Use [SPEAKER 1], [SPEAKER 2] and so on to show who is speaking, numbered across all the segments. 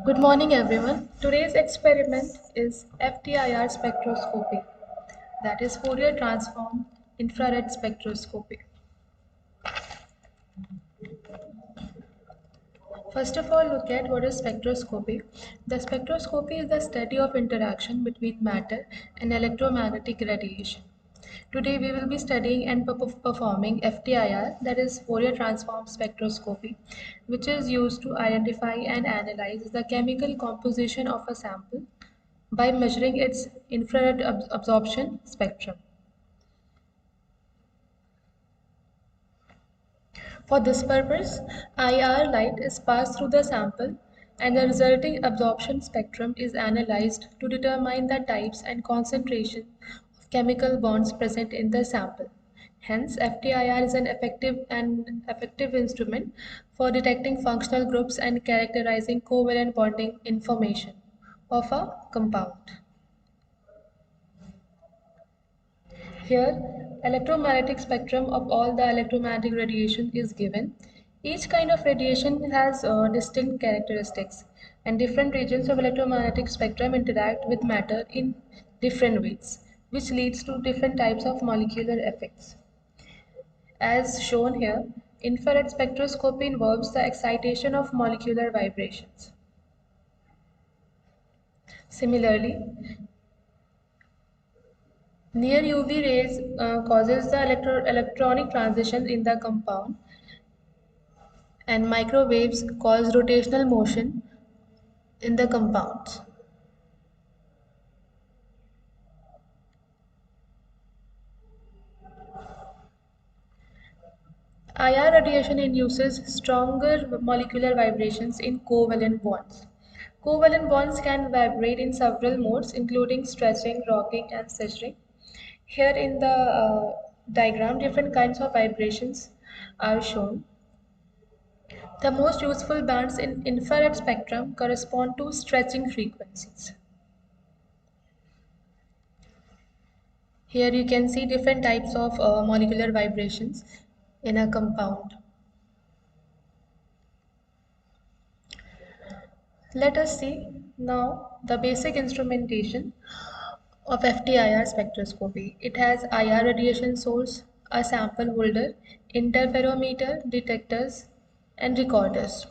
[SPEAKER 1] Good morning, everyone. Today's experiment is FTIR spectroscopy, that is Fourier transform infrared spectroscopy. First of all, look at what is spectroscopy. The spectroscopy is the study of interaction between matter and electromagnetic radiation. Today we will be studying and performing FTIR, that is Fourier transform spectroscopy, which is used to identify and analyze the chemical composition of a sample by measuring its infrared absorption spectrum. For this purpose, IR light is passed through the sample and the resulting absorption spectrum is analyzed to determine the types and concentration of chemical bonds present in the sample. Hence, FTIR is an effective instrument for detecting functional groups and characterizing covalent bonding information of a compound. Here, electromagnetic spectrum of all the electromagnetic radiation is given. Each kind of radiation has distinct characteristics, and different regions of electromagnetic spectrum interact with matter in different ways, which leads to different types of molecular effects. As shown here, infrared spectroscopy involves the excitation of molecular vibrations. Similarly, near UV rays causes the electronic transition in the compound, and microwaves cause rotational motion in the compounds. IR radiation induces stronger molecular vibrations in covalent bonds. Covalent bonds can vibrate in several modes, including stretching, rocking, and scissoring. Here in the diagram, different kinds of vibrations are shown. The most useful bands in infrared spectrum correspond to stretching frequencies. Here you can see different types of molecular vibrations in a compound. Let us see now the basic instrumentation of FTIR spectroscopy. It has IR radiation source, a sample holder, interferometer, detectors, and recorders.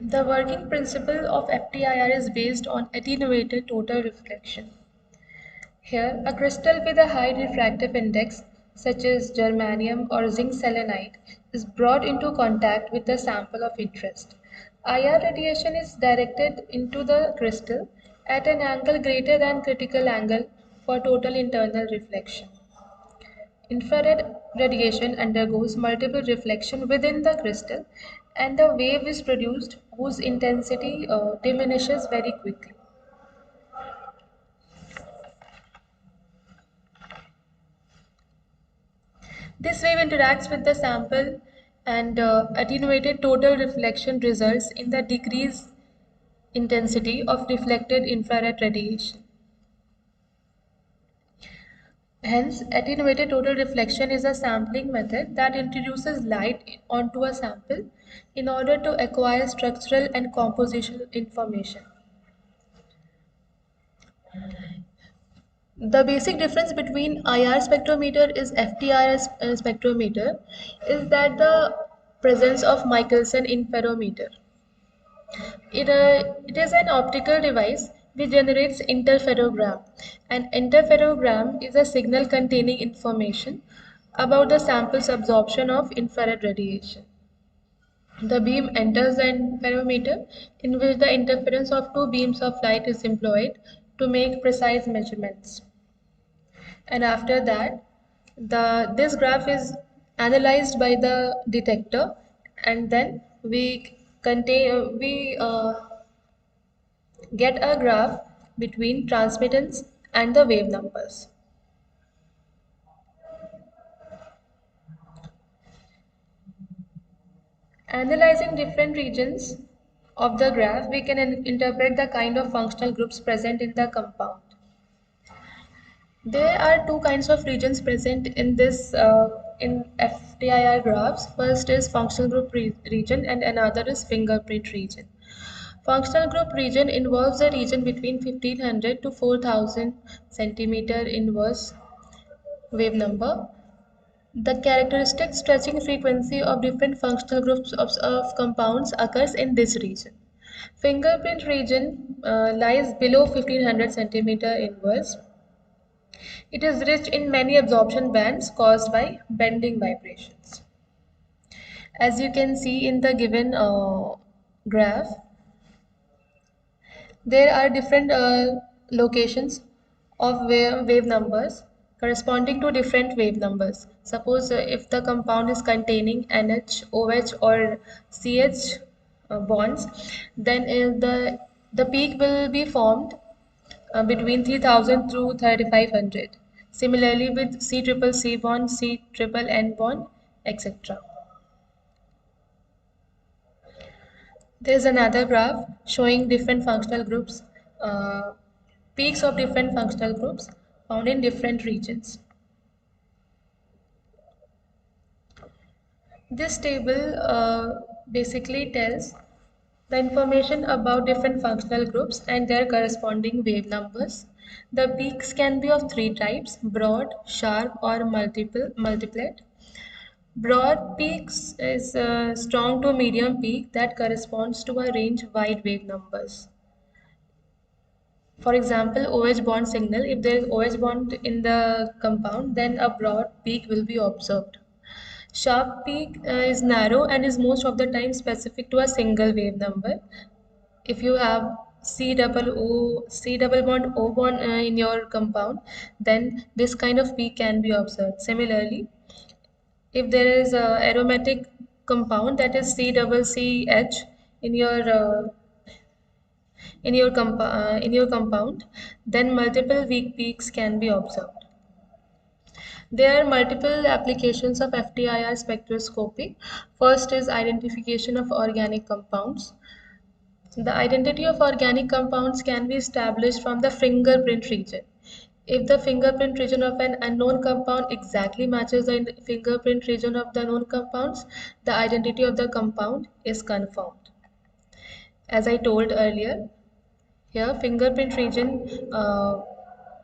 [SPEAKER 1] The working principle of FTIR is based on attenuated total reflection. Here, a crystal with a high refractive index, such as germanium or zinc selenide, is brought into contact with the sample of interest. IR radiation is directed into the crystal at an angle greater than critical angle for total internal reflection. Infrared radiation undergoes multiple reflection within the crystal, and a wave is produced whose intensity diminishes very quickly. This wave interacts with the sample, and attenuated total reflection results in the decreased intensity of reflected infrared radiation. Hence, attenuated total reflection is a sampling method that introduces light onto a sample in order to acquire structural and compositional information. The basic difference between IR spectrometer is FTIR spectrometer is that the presence of Michelson interferometer. It is an optical device which generates interferogram. An interferogram is a signal containing information about the sample's absorption of infrared radiation. The beam enters the interferometer, in which the interference of two beams of light is employed to make precise measurements. And after that, this graph is analyzed by the detector, and then we get a graph between transmittance and the wave numbers. Analyzing different regions of the graph, we can interpret the kind of functional groups present in the compound. There are two kinds of regions present in this in FTIR graphs. First is functional group region and another is fingerprint region. Functional group region involves a region between 1500 to 4000 centimeter inverse wave number. The characteristic stretching frequency of different functional groups of compounds occurs in this region. Fingerprint region lies below 1500 centimeter inverse. It is rich in many absorption bands caused by bending vibrations. As you can see in the given graph, there are different locations of wave numbers corresponding to different wave numbers. Suppose if the compound is containing NH, OH or CH bonds, then the peak will be formed between 3000 to 3500. Similarly with C triple C bond, C triple N bond, etc. There is another graph showing different functional groups, uh, peaks of different functional groups found in different regions. This table basically tells the information about different functional groups and their corresponding wave numbers. The peaks can be of three types: broad, sharp, or multiplet. Broad peaks is a strong to medium peak that corresponds to a range wide wave numbers. For example, OH bond signal, if there is OH bond in the compound, then a broad peak will be observed. Sharp peak is narrow and is most of the time specific to a single wave number. If you have C double bond O bond in your compound, then this kind of peak can be observed. Similarly, if there is a aromatic compound, that is C double CH in your compound, then multiple weak peaks can be observed. There are multiple applications of FTIR spectroscopy. First is identification of organic compounds. The identity of organic compounds can be established from the fingerprint region. If the fingerprint region of an unknown compound exactly matches the fingerprint region of the known compounds, the identity of the compound is confirmed. As I told earlier, here fingerprint region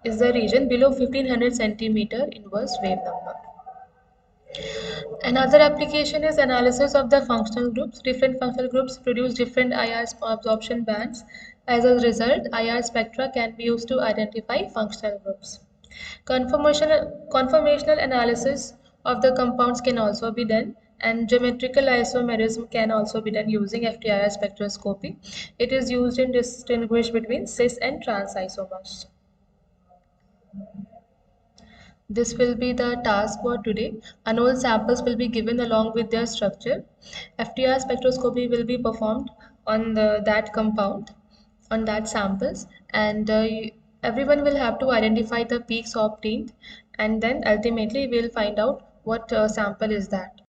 [SPEAKER 1] is the region below 1500 centimeter inverse wave number. Another application is analysis of the functional groups. Different functional groups produce different IR absorption bands. As a result, IR spectra can be used to identify functional groups. Conformational analysis of the compounds can also be done, and geometrical isomerism can also be done using FTIR spectroscopy. It is used in distinguish between cis and trans isomers. This will be the task for today. Unknown samples will be given along with their structure. FTR spectroscopy will be performed on that compound, on that samples, and everyone will have to identify the peaks obtained, and then ultimately we'll find out what sample is that.